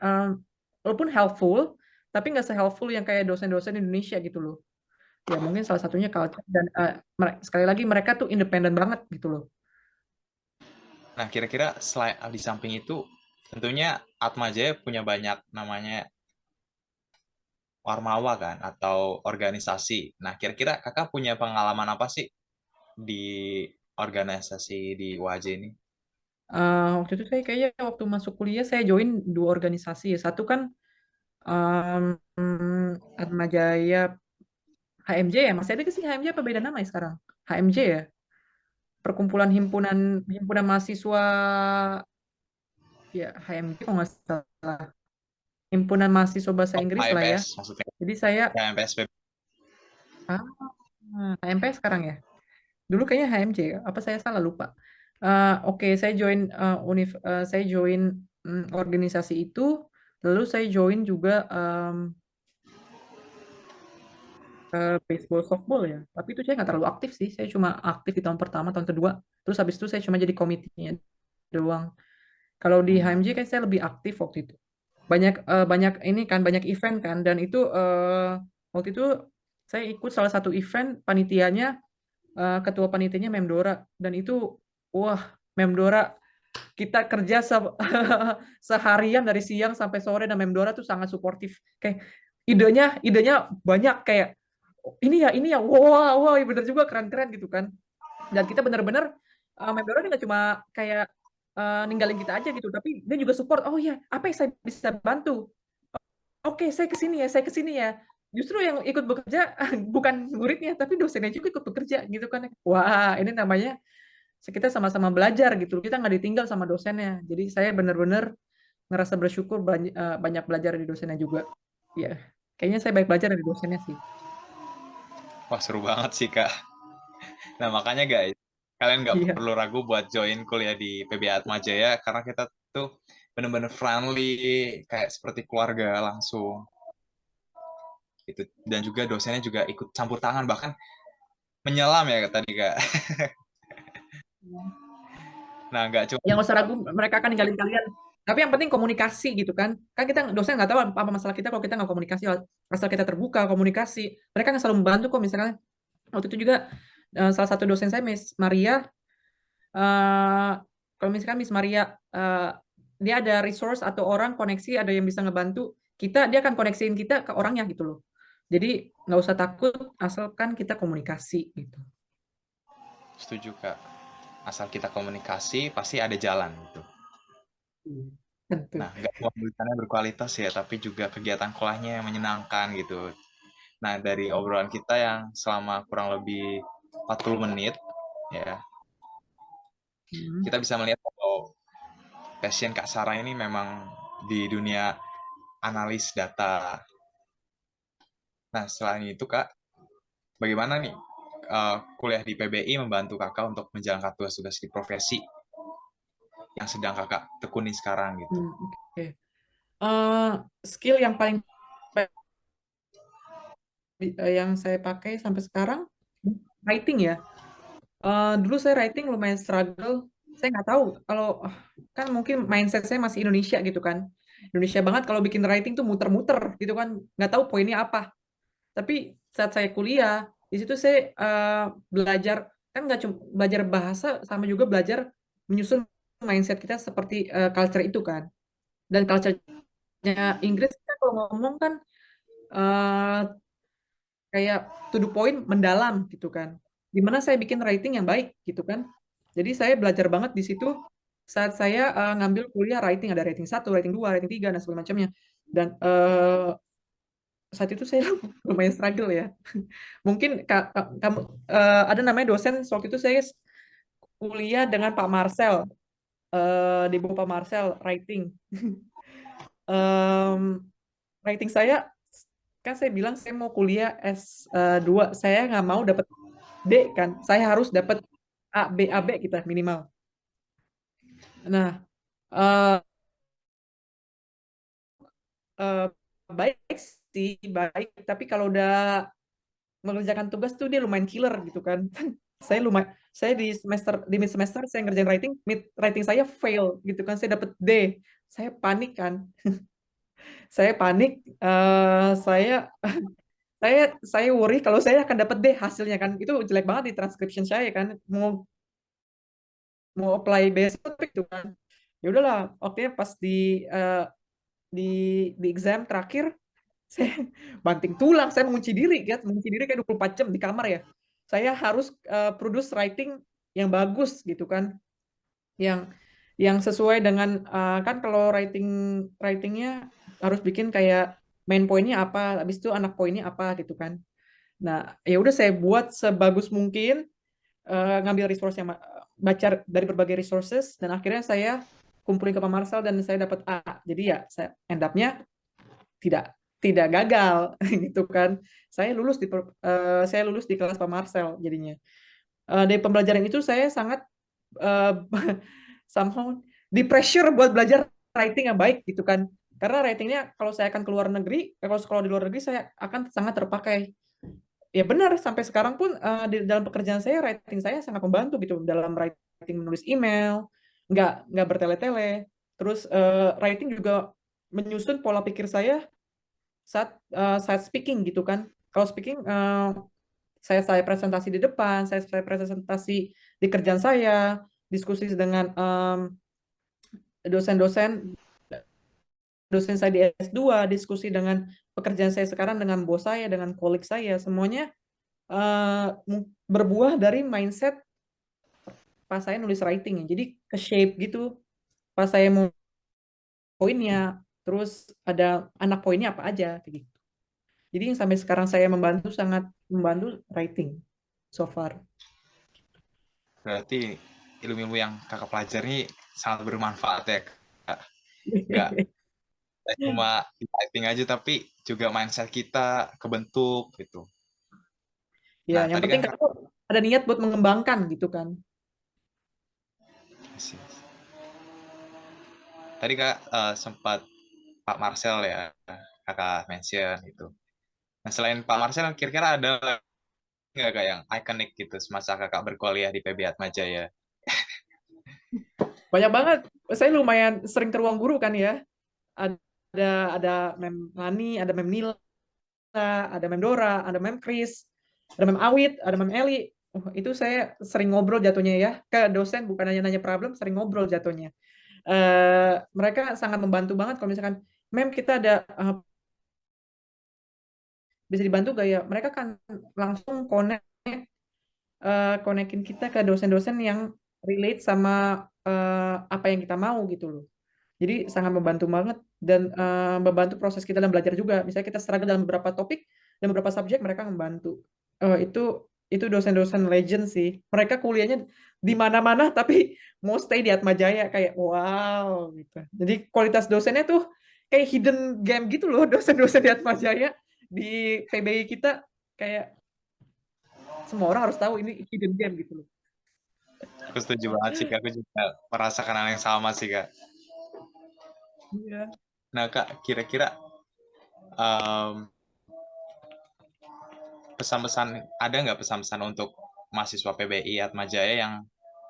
walaupun helpful tapi nggak se-helpful yang kayak dosen-dosen Indonesia gitu loh. Ya mungkin salah satunya culture dan sekali lagi mereka tuh independen banget gitu loh. Nah, kira-kira selain di samping itu, tentunya Atmajaya punya banyak namanya Warmawa kan, atau organisasi. Nah, kira-kira kakak punya pengalaman apa sih di organisasi di UAJ ini? Waktu itu saya kayaknya waktu masuk kuliah saya join dua organisasi ya. Satu kan Atmajaya HMJ ya, masih ada ke sih HMJ apa beda nama ya sekarang? HMJ ya, Perkumpulan Himpunan Himpunan Mahasiswa ya HMJ kalau nggak salah, Himpunan Mahasiswa Bahasa Oh, Inggris lah ya. HMPS maksudnya. Jadi saya HMPSP. ah, HMP sekarang ya. Dulu kayaknya HMJ ya, apa saya salah lupa. Oke, saya join saya join organisasi itu, lalu saya join juga baseball softball ya. Tapi itu saya nggak terlalu aktif sih. Saya cuma aktif di tahun pertama, tahun kedua. Terus habis itu saya cuma jadi komitinya doang. Kalau di Hmm. HMJ kan saya lebih aktif waktu itu. Banyak ini kan, banyak event kan. Dan itu waktu itu saya ikut salah satu event panitianya, ketua panitianya Memdora. Dan itu, wah, Memdora kita kerja seharian dari siang sampai sore dan Memdora tuh sangat suportif. Kayak idenya banyak kayak ini ya, wow, wow, bener juga keren-keren gitu kan. Dan kita bener-bener Memdora nggak cuma kayak ninggalin kita aja gitu, tapi dia juga support. Oh ya, apa yang saya bisa bantu? Oke, saya ke sini ya, saya ke sini ya. Justru yang ikut bekerja bukan muridnya, tapi dosennya juga ikut bekerja gitu kan. Wah, ini namanya kita sama-sama belajar gitu. Kita nggak ditinggal sama dosennya. Jadi saya benar-benar ngerasa bersyukur banyak belajar dari dosennya juga. Ya, kayaknya saya baik belajar dari dosennya sih. Wah, seru banget sih, Kak. Nah, makanya guys, kalian nggak Iya, perlu ragu buat join kuliah di PBA Atmajaya karena kita tuh bener-bener friendly, kayak seperti keluarga langsung gitu. Dan juga dosennya juga ikut campur tangan, bahkan menyelam ya tadi Kak. Nah, nggak cuma Yang nggak usah ragu, mereka akan ninggalin kalian. Tapi yang penting komunikasi gitu kan. Kan kita dosen nggak tahu apa masalah kita kalau kita nggak komunikasi. Asal kita terbuka komunikasi, mereka kan selalu membantu kok. Misalkan waktu itu juga salah satu dosen saya, Miss Maria. eh Kalau misalkan Miss Maria dia ada resource atau orang koneksi, ada yang bisa ngebantu kita, dia akan koneksiin kita ke orangnya gitu loh. Jadi nggak usah takut, asalkan kita komunikasi gitu. setuju Kak. Asal kita komunikasi, pasti ada jalan gitu. Tentu. Nah, nggak cuma tulisannya berkualitas ya, tapi juga kegiatan sekolahnya yang menyenangkan gitu. Nah, dari obrolan kita yang selama kurang lebih 40 menit, ya, Hmm. kita bisa melihat kalau passion Kak Sarah ini memang di dunia analis data. Nah, selain itu Kak, bagaimana nih kuliah di PBI membantu Kakak untuk menjalankan tugas-tugas di profesi yang sedang Kakak tekuni sekarang gitu? Oke. Eh, Skill yang paling yang saya pakai sampai sekarang writing ya. Dulu saya writing lumayan struggle. Saya nggak tahu kalau kan mungkin mindset saya masih Indonesia gitu kan. Indonesia banget kalau bikin writing tuh muter-muter gitu kan. Nggak tahu poinnya apa. Tapi saat saya kuliah di situ saya belajar, kan nggak cuma belajar bahasa, sama juga belajar menyusun mindset kita seperti culture itu kan. Dan culture-nya Inggris kan kalau ngomong kan eh, kayak to the point, mendalam gitu kan. Gimana saya bikin writing yang baik gitu kan. Jadi saya belajar banget di situ saat saya ngambil kuliah writing, ada writing satu, writing dua, writing tiga, dan segala macamnya. Dan saat itu saya lumayan struggle ya. Mungkin kamu ada namanya dosen waktu itu saya kuliah dengan Pak Marcel, di bawah Pak Marcel writing. Em, Writing saya, kan saya bilang saya mau kuliah S2, saya nggak mau dapat D kan, saya harus dapat A B kita minimal. Nah, eh, eh, baik sih, baik, tapi kalau udah mengerjakan tugas tuh dia lumayan killer gitu kan. Saya lumayan, saya di mid semester saya ngerjain writing, mid writing saya fail gitu kan, saya dapat D. Saya panik kan. Saya panik, saya worry kalau saya akan dapat D hasilnya kan. Itu jelek banget di transcription saya kan. Mau apply besok itu kan. Ya udahlah, oke, pas eh, di di exam terakhir saya banting tulang, saya mengunci diri kayak 24 jam di kamar ya. Saya harus produce writing yang bagus gitu kan, yang sesuai dengan kan kalau writingnya harus bikin kayak main poinnya apa, habis itu anak poinnya apa gitu kan. Nah, ya udah saya buat sebagus mungkin, ngambil resource yang baca dari berbagai resources, dan akhirnya saya kumpulin ke Pak Marsal dan saya dapat A. Jadi ya saya end up-nya tidak tidak gagal gitu kan. Saya lulus di kelas Pak Marcel jadinya. Dari pembelajaran itu saya sangat uh, somehow di pressure buat belajar writing yang baik gitu kan. Karena writingnya kalau saya akan keluar negeri, kalau sekolah di luar negeri saya akan sangat terpakai. Ya benar, sampai sekarang pun di dalam pekerjaan saya writing saya sangat membantu gitu dalam writing, menulis email, nggak bertele-tele. Terus writing juga menyusun pola pikir saya saat speaking gitu kan. Kalau speaking saya presentasi di depan, saya presentasi di kerjaan saya, diskusi dengan dosen-dosen dosen saya di S2, diskusi dengan pekerjaan saya sekarang dengan bos saya, dengan kolik saya, semuanya berbuah dari mindset pas saya nulis writing ya. Jadi ke shape gitu pas saya mau poinnya, terus ada anak poinnya apa aja kayak gitu. Jadi yang sampai sekarang saya sangat membantu writing so far. Berarti ilmu-ilmu yang Kakak pelajari sangat bermanfaat ya Kak. Nggak cuma di typing aja, tapi juga mindset kita kebentuk gitu. Ya, Nah, yang tadi penting kan kamu ada niat buat mengembangkan gitu kan. tadi Kak sempat Pak Marcel ya, Kakak mention itu. Nah, selain Pak Marcel, kira-kira ada nggak Kak yang ikonik gitu semasa Kakak berkuliah di PB Atmajaya? Banyak banget. Saya lumayan sering ke ruang guru kan ya. Ada Mem Lani, ada Mem Nila, ada Mem Dora, ada Mem Kris, ada Mem Awit, ada Mem Eli. Itu saya sering ngobrol jatuhnya ya. Ke dosen bukan hanya nanya problem, sering ngobrol jatuhnya. Mereka sangat membantu banget kalau misalkan, Mem kita ada bisa dibantu gak ya? Mereka kan langsung konekin kita ke dosen-dosen yang relate sama apa yang kita mau gitu loh. Jadi sangat membantu banget dan membantu proses kita dalam belajar juga. Misalnya kita struggle dalam beberapa topik dan beberapa subjek, mereka membantu. Itu dosen-dosen legend sih. Mereka kuliahnya di mana-mana tapi mau stay di Atmajaya, kayak wow gitu. Jadi kualitas dosennya tuh kayak hidden game gitu loh, dosen-dosen di Atmajaya di PBI kita, kayak semua orang harus tahu ini hidden game gitu loh. Aku setuju banget sih Kak, aku juga merasakan hal yang sama sih Kak. Iya. Nah Kak, kira-kira em, pesan-pesan ada nggak pesan-pesan untuk mahasiswa PBI Atmajaya yang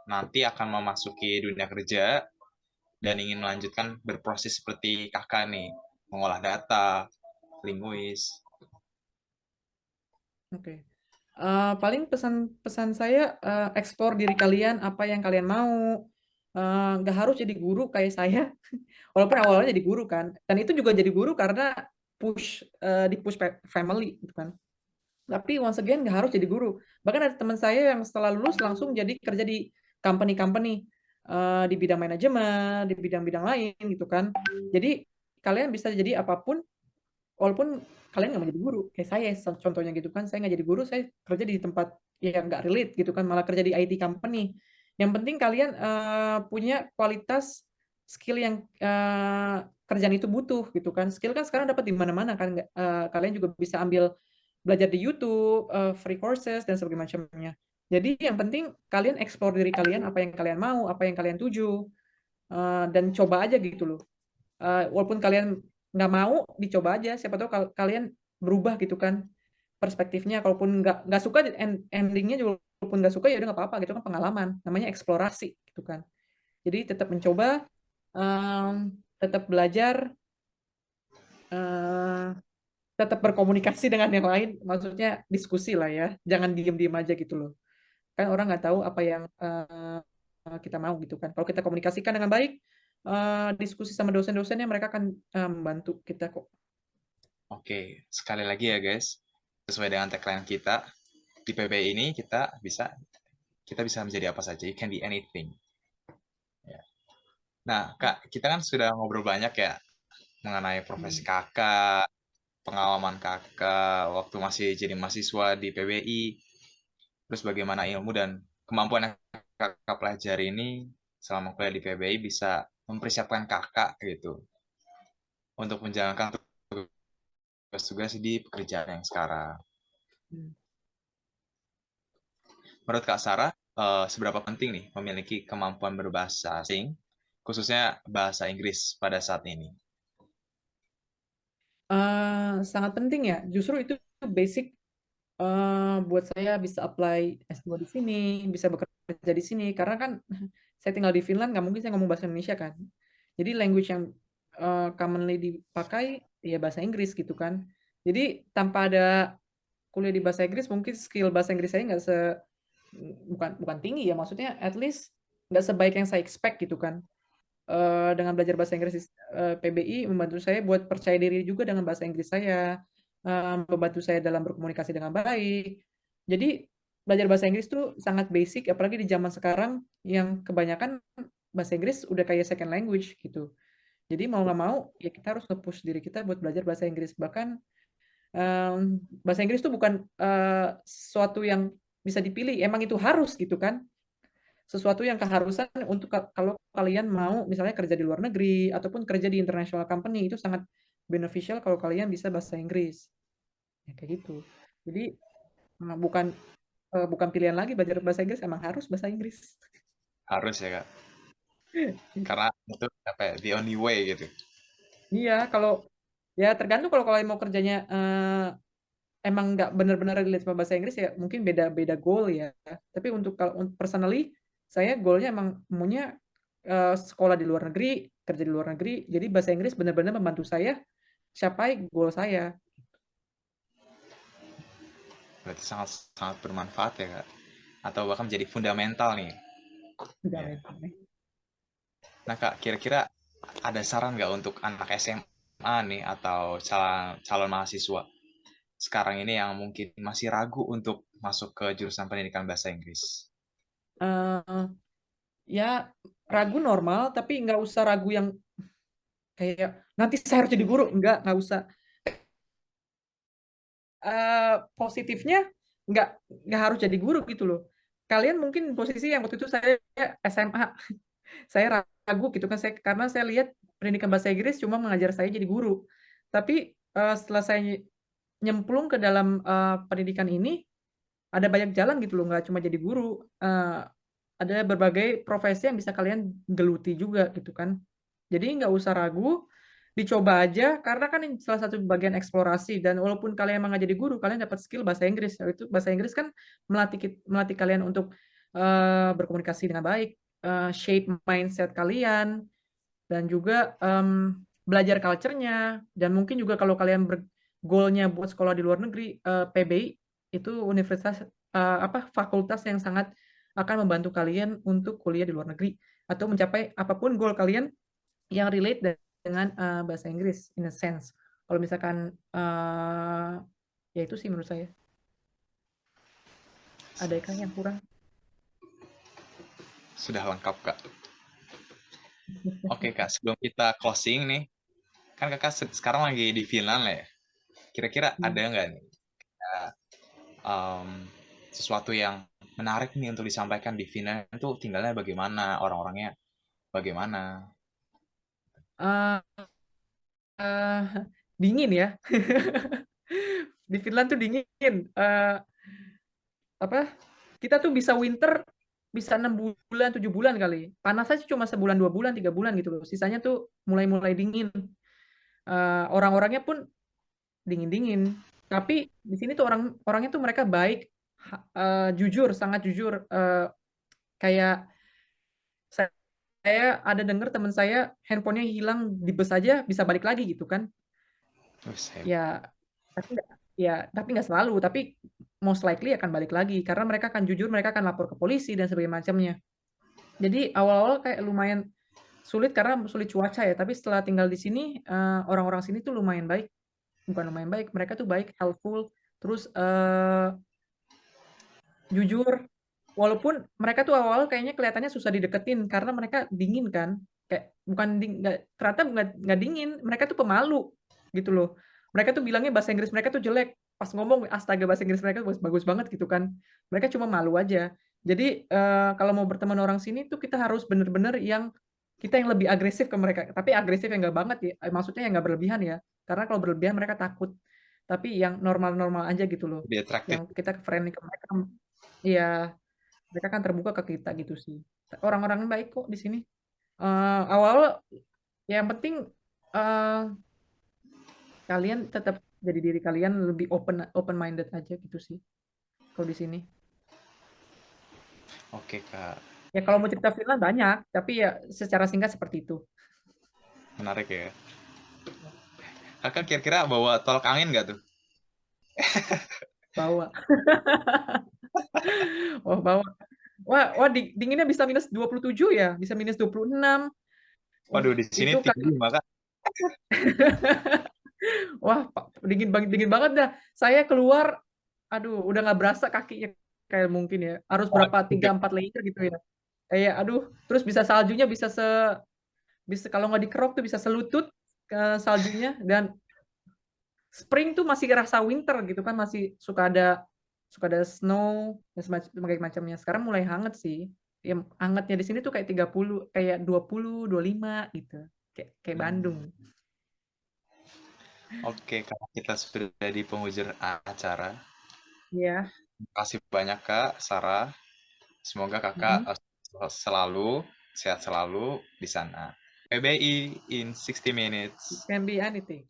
nanti akan memasuki dunia kerja dan ingin melanjutkan berproses seperti kakak nih, mengolah data, linguis. Oke. Paling pesan-pesan saya, explore diri kalian, apa yang kalian mau. Nggak harus jadi guru kayak saya, walaupun awalnya jadi guru kan. Dan itu juga jadi guru karena di push family gitu kan. Tapi once again nggak harus jadi guru. Bahkan ada teman saya yang setelah lulus langsung jadi kerja di company-company, di bidang manajemen, di bidang-bidang lain gitu kan. Jadi kalian bisa jadi apapun walaupun kalian nggak mau jadi guru kayak saya contohnya gitu kan. Saya nggak jadi guru, saya kerja di tempat yang nggak relate gitu kan, malah kerja di IT company. Yang penting kalian punya kualitas skill yang kerjaan itu butuh gitu kan. Skill kan sekarang dapat di mana-mana kan. Kalian juga bisa ambil belajar di YouTube, free courses dan sebagainya macamnya. Jadi yang penting kalian explore diri kalian, apa yang kalian mau, apa yang kalian tuju, dan coba aja gitu loh. Walaupun kalian nggak mau, dicoba aja, siapa tahu kalian berubah gitu kan perspektifnya. Kalaupun nggak suka, endingnya juga walaupun nggak suka ya udah nggak apa-apa gitu kan, pengalaman namanya eksplorasi gitu kan. Jadi tetap mencoba, tetap belajar, eh, tetap berkomunikasi dengan yang lain, maksudnya diskusi lah ya, jangan diem-diem aja gitu loh. Kan orang nggak tahu apa yang kita mau gitu kan. Kalau kita komunikasikan dengan baik, diskusi sama dosen-dosennya, mereka akan membantu kita kok. Oke, sekali lagi ya guys, sesuai dengan tagline kita di PBI ini kita bisa menjadi apa saja. You can be anything. Ya. Nah, Kak, kita kan sudah ngobrol banyak ya mengenai profesi Hmm. kakak, pengalaman kakak waktu masih jadi mahasiswa di PBI, terus bagaimana ilmu dan kemampuan yang kakak pelajari ini selama kuliah di PBI bisa mempersiapkan kakak gitu untuk menjalankan tugas-tugas di pekerjaan yang sekarang. Hmm. Menurut Kak Sarah, seberapa penting nih memiliki kemampuan berbahasa asing, khususnya bahasa Inggris pada saat ini? Sangat penting ya. Justru itu basic buat saya bisa apply S2 di sini, bisa bekerja di sini. Karena kan saya tinggal di Finland, nggak mungkin saya ngomong bahasa Indonesia kan. Jadi language yang commonly dipakai ya bahasa Inggris gitu kan. Jadi tanpa ada kuliah di bahasa Inggris, mungkin skill bahasa Inggris saya nggak bukan bukan tinggi ya. Maksudnya at least nggak sebaik yang saya expect gitu kan. Dengan belajar bahasa Inggris PBI membantu saya buat percaya diri juga dengan bahasa Inggris saya, membantu saya dalam berkomunikasi dengan baik. Jadi belajar bahasa Inggris tuh sangat basic, apalagi di zaman sekarang yang kebanyakan bahasa Inggris udah kayak second language gitu. Jadi mau nggak mau ya kita harus nge-push diri kita buat belajar bahasa Inggris. Bahkan bahasa Inggris tuh bukan sesuatu yang bisa dipilih, emang itu harus gitu kan, sesuatu yang keharusan untuk kalau kalian mau misalnya kerja di luar negeri ataupun kerja di international company, itu sangat beneficial kalau kalian bisa bahasa Inggris ya, kayak gitu. Jadi bukan bukan pilihan lagi belajar bahasa Inggris, emang harus bahasa Inggris. Harus ya, Kak. Karena itu apa ya, the only way gitu. Iya, kalau ya tergantung kalau kalau mau kerjanya emang nggak benar-benar relate sama bahasa Inggris ya mungkin beda-beda goal ya. Tapi untuk kalau personally saya goalnya emang maunya sekolah di luar negeri, kerja di luar negeri. Jadi bahasa Inggris benar-benar membantu saya capai goal saya. Berarti sangat sangat bermanfaat ya Kak. Atau bahkan menjadi fundamental nih. Udah Ya. mental. Nah Kak, kira-kira ada saran nggak untuk anak SMA nih atau calon calon mahasiswa sekarang ini yang mungkin masih ragu untuk masuk ke jurusan pendidikan bahasa Inggris? Eh, ya ragu normal, tapi nggak usah ragu yang kayak nanti saya harus jadi guru. Nggak usah. Positifnya nggak nggak harus jadi guru gitu loh. Kalian mungkin posisi yang waktu itu saya SMA, saya ragu gitu kan saya karena saya lihat pendidikan bahasa Inggris cuma mengajar saya jadi guru. Tapi setelah saya nyemplung ke dalam pendidikan ini, ada banyak jalan gitu loh, nggak cuma jadi guru. Eh, ada berbagai profesi yang bisa kalian geluti juga gitu kan. Jadi nggak usah ragu, dicoba aja karena kan ini salah satu bagian eksplorasi dan walaupun kalian emang nggak jadi guru, kalian dapat skill bahasa Inggris. Itu bahasa Inggris kan melatih kalian untuk berkomunikasi dengan baik, shape mindset kalian dan juga belajar culture-nya dan mungkin juga kalau kalian goalnya buat sekolah di luar negeri, PBI itu universitas apa fakultas yang sangat akan membantu kalian untuk kuliah di luar negeri atau mencapai apapun goal kalian yang relate dengan bahasa Inggris in a sense. Kalau misalkan ya itu sih menurut saya. Adakah yang kurang? Sudah lengkap Kak. Oke Kak, sebelum kita closing nih, kan Kakak sekarang lagi di Finland lah ya. Kira-kira ada nggak nih em, sesuatu yang menarik nih untuk disampaikan di Finland itu tinggalnya bagaimana, orang-orangnya bagaimana? Eh, eh, dingin ya. Di Finland tuh dingin. Apa? Kita tuh bisa winter bisa 6 bulan 7 bulan kali. Panas aja cuma sebulan 2 bulan 3 bulan gitu loh. Sisanya tuh mulai dingin. Orang-orangnya pun dingin-dingin. Tapi di sini tuh orangnya tuh mereka baik, jujur, sangat jujur. Kayak saya, saya ada dengar teman saya handphonenya hilang di bus aja bisa balik lagi gitu kan. Wih, saya Ya, tapi nggak, ya, tapi nggak selalu. Tapi most likely akan balik lagi karena mereka akan jujur, mereka akan lapor ke polisi dan sebagainya macamnya. Jadi awal-awal kayak lumayan sulit karena sulit cuaca ya. Tapi setelah tinggal di sini, orang-orang sini tuh lumayan baik. Bukan lumayan baik, mereka tuh baik, helpful, terus jujur. Walaupun mereka tuh awal kayaknya kelihatannya susah dideketin karena mereka dingin kan. Kayak bukan nggak, ternyata nggak dingin, mereka tuh pemalu gitu loh. Mereka tuh bilangnya bahasa Inggris mereka tuh jelek. Pas ngomong astaga bahasa Inggris mereka bagus, bagus banget gitu kan. Mereka cuma malu aja. Jadi kalau mau berteman orang sini tuh kita harus bener-bener yang kita yang lebih agresif ke mereka. Tapi agresif yang nggak banget ya. Maksudnya yang nggak berlebihan ya. Karena kalau berlebihan mereka takut. Tapi yang normal-normal aja gitu loh. lebih atraktif. Yang kita friendly ke mereka. Iya, mereka kan terbuka ke kita gitu sih. Orang-orang baik kok di sini. Awal yang penting eh, kalian tetap jadi diri kalian lebih open minded aja gitu sih kalau di sini. Oke Kak, Ya kalau mau cerita Finland banyak, tapi ya secara singkat seperti itu. menarik ya. Kakak kira-kira bawa tolak angin nggak tuh? Bawa. Wah, bawa. Wah, dinginnya bisa -27 ya, bisa -26. Wah, Waduh, di sini itu kan, tinggi Kak. wah, dingin banget, dingin banget dah. Saya keluar, aduh, udah nggak berasa kakinya kayak mungkin ya. Harus berapa tiga Waduh, empat layer gitu ya. Kayak, aduh, terus bisa saljunya bisa kalau nggak dikerok tuh bisa selutut ke saljunya dan spring tuh masih rasa winter gitu kan masih suka ada snow dan sebagainya macamnya. Sekarang mulai hangat sih. Yang hangatnya di sini tuh kayak 30, kayak 20, 25 gitu. Kayak Bandung. Hmm, oke, Kak, kita sudah di penghujung acara. Iya. Terima kasih banyak Kak, Sarah. Semoga Kakak Mm-mm. selalu. Sehat selalu di sana. PBI in 60 It minutes. can be anything.